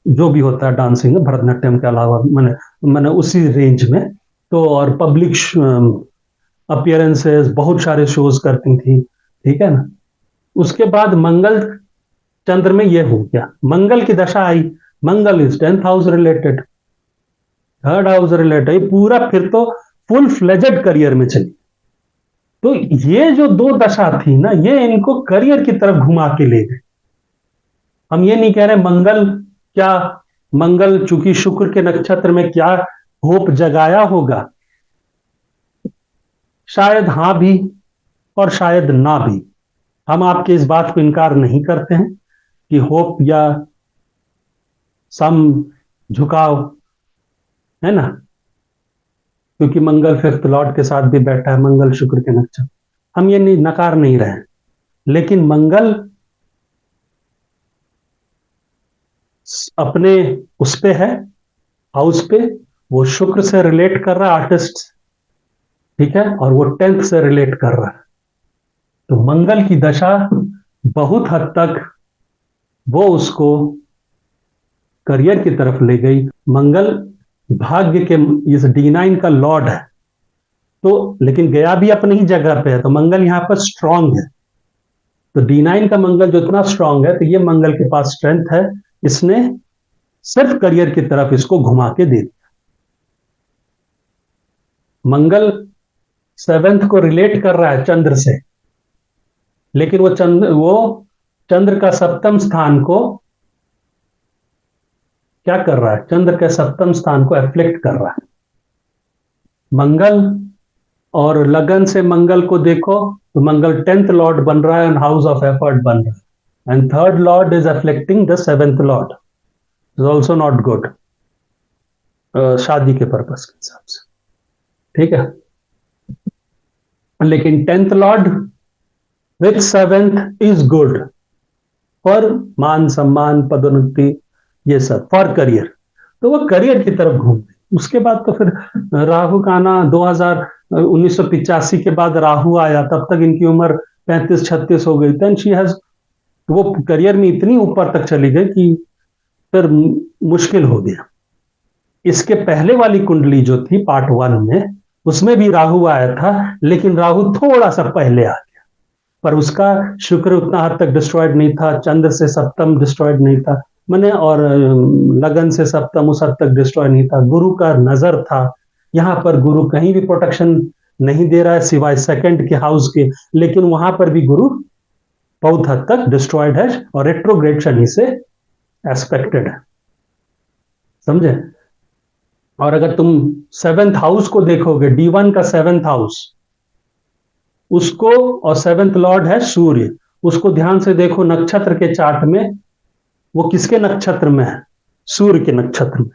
जो भी होता है डांसिंग भरतनाट्यम के अलावा, मैंने उसी रेंज में। तो और पब्लिक अपीयरेंसेस बहुत सारे शोज करती थी, ठीक है ना। उसके बाद मंगल चंद्र में ये हो गया, मंगल की दशा आई, Mangal is 10th house related, 3rd house related, पूरा फिर तो फुल फ्लेजेड करियर में चली। तो ये जो दो दशा थी ना, ये इनको करियर की तरफ घुमा के ले गए। हम ये नहीं कह रहे मंगल क्या मंगल चूंकि शुक्र के नक्षत्र में क्या होप जगाया होगा, शायद हां भी और शायद ना भी। हम आपके इस बात को इनकार नहीं करते हैं कि होप या सम झुकाव है ना, क्योंकि मंगल फिफ्थ लॉर्ड के साथ भी बैठा है, मंगल शुक्र के नक्षत्र, हम ये नहीं नकार नहीं रहे हैं। लेकिन मंगल अपने उस पे है, हाउस पे, वो शुक्र से रिलेट कर रहा है आर्टिस्ट, ठीक है, और वो 10th से रिलेट कर रहा है। तो मंगल की दशा बहुत हद तक वो उसको करियर की तरफ ले गई। मंगल भाग्य के इस D9 का लॉर्ड है, तो लेकिन गया भी अपनी ही जगह पे है, तो मंगल यहां पर स्ट्रांग है। तो D9 का मंगल जो इतना स्ट्रांग है, तो ये मंगल के पास स्ट्रेंथ है, इसने सिर्फ करियर की तरफ इसको घुमा के दे दिया। मंगल 7th को रिलेट कर रहा है चंद्र से, लेकिन वो चंद्र का सप्तम स्थान को क्या कर रहा है, चंद्र के सप्तम स्थान को एफ्लिक्ट कर रहा है। मंगल और लगन से मंगल को देखो तो मंगल 10th लॉर्ड बन रहा है एंड हाउस ऑफ एफर्ट बन रहा है, and 3rd Lord is afflicting the 7th Lord, is also not good शादी के पर्पस के हिसाब से, ठीक है। लेकिन 10th Lord with 7th is good for मान सम्मान पदोन्नति, ये सब फॉर करियर, तो वो करियर की तरफ घूम गई। उसके बाद तो फिर राहु का आना 1985 के बाद राहु आया, तब तक इनकी उम्र 35-36 हो गई। देन शी हैज, वो करियर में इतनी ऊपर तक चली गई कि फिर मुश्किल हो गया। इसके पहले वाली कुंडली जो थी पार्ट 1 में, उसमें भी राहु आया था, लेकिन राहु थोड़ा सा पहले आ गया, पर उसका शुक्र उतना हद तक डिस्ट्रॉयड नहीं था, चंद्र से सप्तम डिस्ट्रॉयड नहीं था मैंने, और लगन से सप्तम उस हद तक डिस्ट्रॉय नहीं था। गुरु का नजर था, यहां पर गुरु कहीं भी प्रोटेक्शन नहीं दे रहा है सिवाय 2nd के हाउस के, लेकिन वहां पर भी गुरु बहुत हद तक डिस्ट्रॉयड है और रेट्रोग्रेड शनि से एस्पेक्टेड है, समझे। और अगर तुम 7th हाउस को देखोगे, D1 का 7th हाउस, उसको, और 7th लॉर्ड है सूर्य, उसको ध्यान से देखो नक्षत्र के चार्ट में, वो किसके नक्षत्र में है, सूर्य के नक्षत्र में।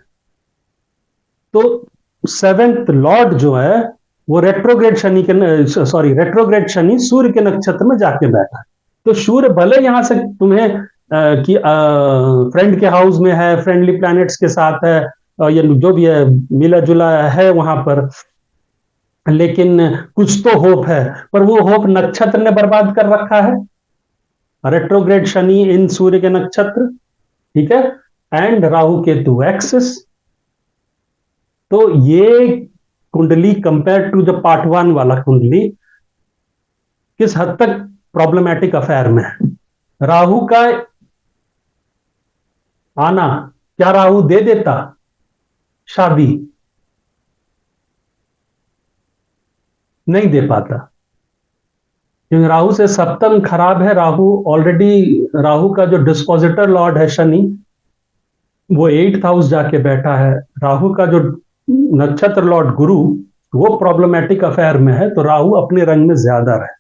तो 7th लॉर्ड जो है वो रेट्रोग्रेड शनि रेट्रोग्रेड शनि सूर्य के नक्षत्र में जाके बैठा है। तो सूर्य भले यहां से तुम्हें कि फ्रेंड के हाउस में है, फ्रेंडली प्लैनेट्स के साथ है, या जो भी है मिला जुला है वहां पर, लेकिन कुछ तो होप है, पर वो होप नक्षत्र ने बर्बाद कर रखा है। रेट्रोग्रेड शनि इन सूर्य के नक्षत्र, ठीक है, एंड राहु केतु एक्सिस। तो ये कुंडली कंपेयर टू द पार्ट 1 वाला कुंडली किस हद तक प्रॉब्लमैटिक अफेयर में है। राहु का आना, क्या राहु दे देता शादी? नहीं दे पाता, क्योंकि राहु से सप्तम खराब है। राहु ऑलरेडी, राहु का जो डिस्पोजिटर लॉर्ड है शनि, वो 8th हाउस जाके बैठा है। राहु का जो नक्षत्र लॉर्ड गुरु, वो प्रॉब्लमैटिक अफेयर में है, तो राहु अपने रंग में ज्यादा रहे,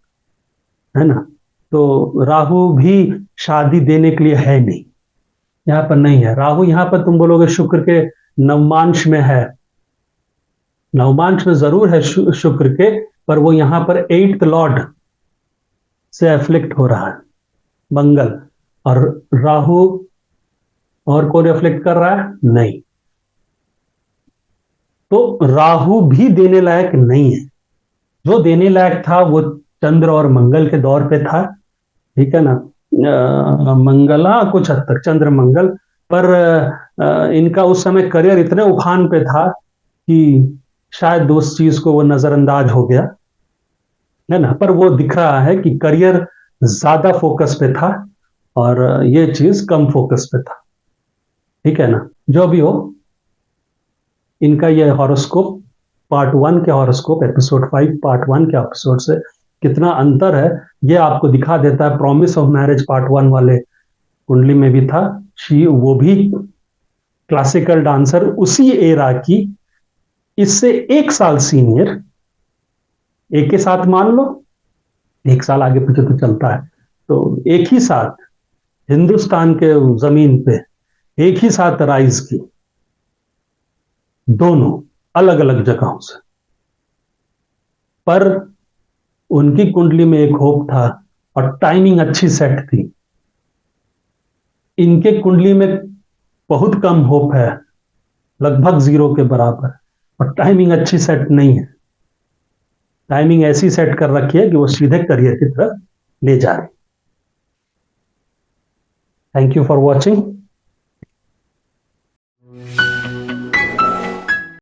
है ना। तो राहु भी शादी देने के लिए है नहीं, यहां पर नहीं है राहु। यहां पर तुम बोलोगे शुक्र के नवमांश में है, नवमांश में जरूर है शुक्र के, पर वो यहां पर 8th लॉर्ड से एफ्लिक्ट हो रहा है मंगल, और राहु और कौन एफ्लिक्ट कर रहा है? नहीं। तो राहु भी देने लायक नहीं है। जो देने लायक था वो चंद्र और मंगल के दौर पे था, ठीक है ना। मंगला कुछ हद तक चंद्र मंगल, पर इनका उस समय करियर इतने उफान पे था कि शायद उस चीज को वो नजरअंदाज हो गया, है ना। पर वो दिख रहा है कि करियर ज्यादा फोकस पे था और ये चीज कम फोकस पे था, ठीक है ना। जो भी हो, इनका ये हॉरोस्कोप पार्ट 1 के हॉरोस्कोप एपिसोड 5 पार्ट 1 के एपिसोड से कितना अंतर है ये आपको दिखा देता है। प्रॉमिस ऑफ मैरिज पार्ट 1 वाले कुंडली में भी था, वो भी क्लासिकल डांसर उसी एरा की, इससे 1 साल सीनियर, एक के साथ मान लो 1 साल आगे पीछे तो चलता है, तो एक ही साथ हिंदुस्तान के जमीन पे एक ही साथ राइज की, दोनों अलग अलग जगहों से। पर उनकी कुंडली में एक होप था और टाइमिंग अच्छी सेट थी। इनके कुंडली में बहुत कम होप है, लगभग 0 के बराबर, और टाइमिंग अच्छी सेट नहीं है। टाइमिंग ऐसी सेट कर रखी है कि वो सीधे करियर की तरफ ले जा रही। Thank you for watching.